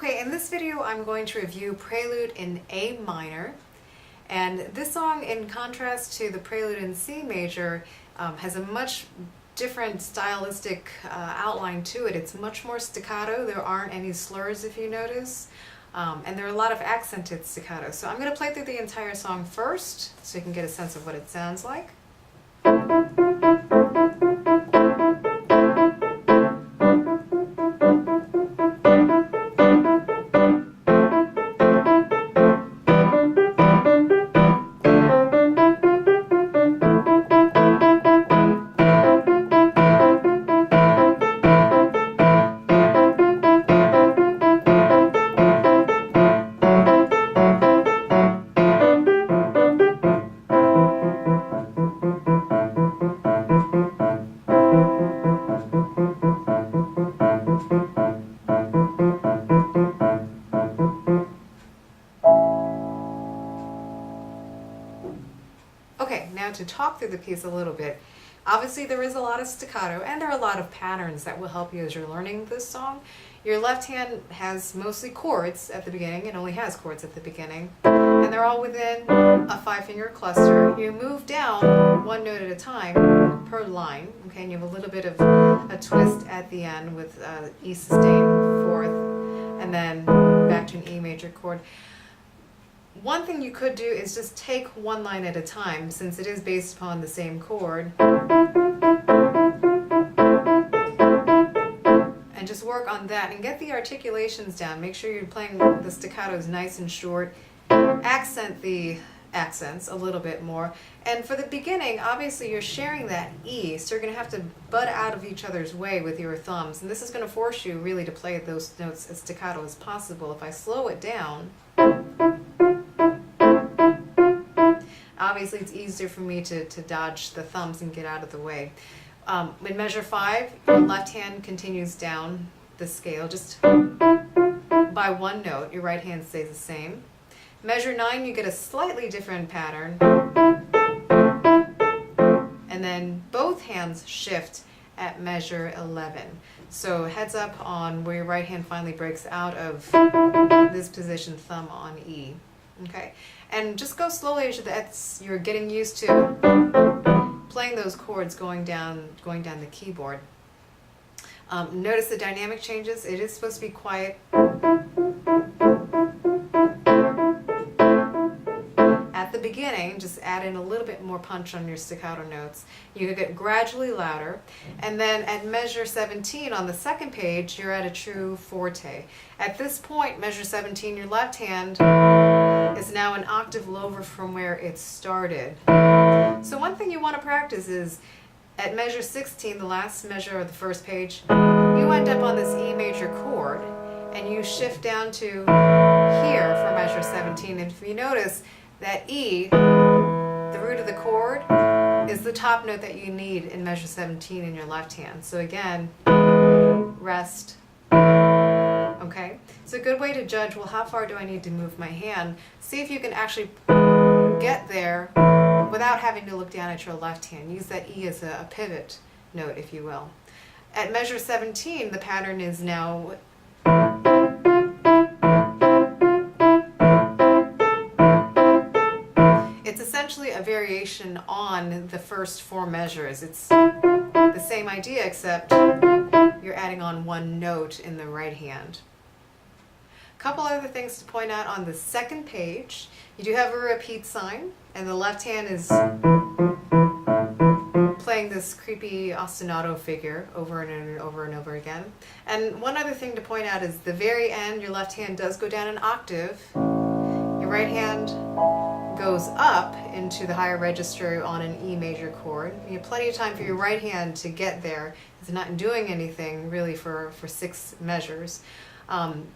Okay, in this video I'm going to review Prelude in A minor, and this song, in contrast to the Prelude in C major, has a much different stylistic outline to it. It's much more staccato. There aren't any slurs, if you notice, and there are a lot of accented staccato. So I'm going to play through the entire song first so you can get a sense of what it sounds like. Okay, now to talk through the piece a little bit. Obviously there is a lot of staccato and there are a lot of patterns that will help you as you're learning this song. Your left hand has mostly chords at the beginning. It only has chords at the beginning. And they're all within a 5-finger cluster. You move down one note at a time per line. Okay, and you have a little bit of a twist at the end with E sustain, fourth, and then back to an E major chord. One thing you could do is just take one line at a time, since it is based upon the same chord, and just work on that and get the articulations down. Make sure you're playing the staccatos nice and short. Accent the accents a little bit more. And for the beginning, obviously you're sharing that E, so you're going to have to butt out of each other's way with your thumbs. And this is going to force you really to play those notes as staccato as possible. If I slow it down, obviously it's easier for me to dodge the thumbs and get out of the way. In measure 5, your left hand continues down the scale just by one note. Your right hand stays the same. Measure 9, you get a slightly different pattern. And then both hands shift at measure 11. So heads up on where your right hand finally breaks out of this position, thumb on E. Okay, and just go slowly as you're getting used to playing those chords going down the keyboard. Notice the dynamic changes. It is supposed to be quiet. At the beginning, just add in a little bit more punch on your staccato notes. You get gradually louder, and then at measure 17 on the second page, you're at a true forte. At this point, measure 17, your left hand is now an octave lower from where it started. So one thing you want to practice is at measure 16, the last measure of the first page, you end up on this E major chord, and you shift down to here for measure 17. And if you notice, that E, the root of the chord, is the top note that you need in measure 17 in your left hand. So again, rest. Okay? It's a good way to judge, well, how far do I need to move my hand? See if you can actually get there without having to look down at your left hand. Use that E as a pivot note, if you will. At measure 17, the pattern is now a variation on the first 4 measures. It's the same idea, except you're adding on one note in the right hand. A couple other things to point out on the second page. You do have a repeat sign, and the left hand is playing this creepy ostinato figure over and over and over again. And one other thing to point out is the very end, your left hand does go down an octave. Your right hand goes up into the higher register on an E major chord. You have plenty of time for your right hand to get there. It's not doing anything really for 6 measures.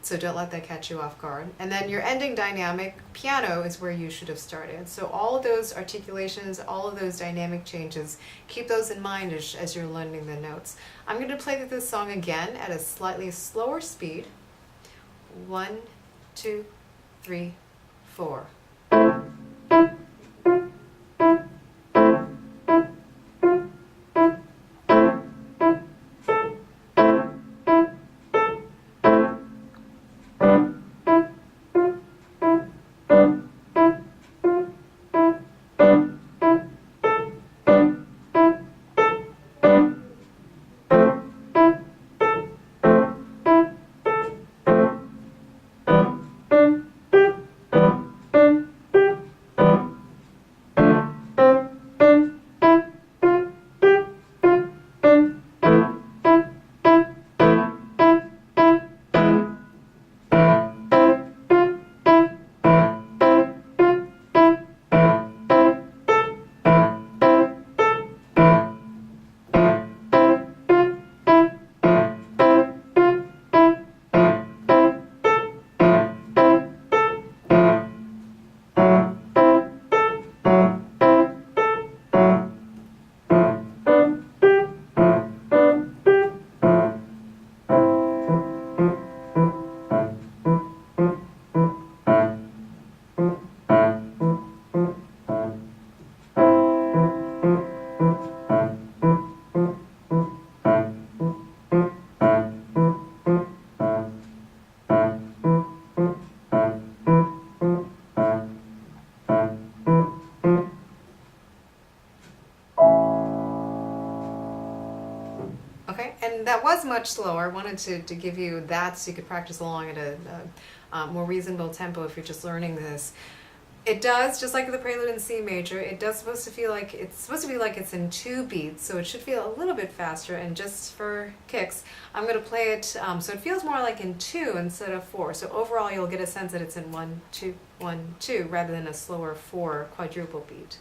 So don't let that catch you off guard. And then your ending dynamic, piano, is where you should have started. So all of those articulations, all of those dynamic changes, keep those in mind as you're learning the notes. I'm going to play this song again at a slightly slower speed. 1, 2, 3, 4. was much slower. I wanted to give you that so you could practice along at a more reasonable tempo if you're just learning this. It does, just like the Prelude in C major, it does supposed to feel like it's in 2 beats, so it should feel a little bit faster. And just for kicks, I'm going to play it so it feels more like in 2 instead of 4. So overall, you'll get a sense that it's in 1 2 1 2 rather than a slower 4 quadruple beat.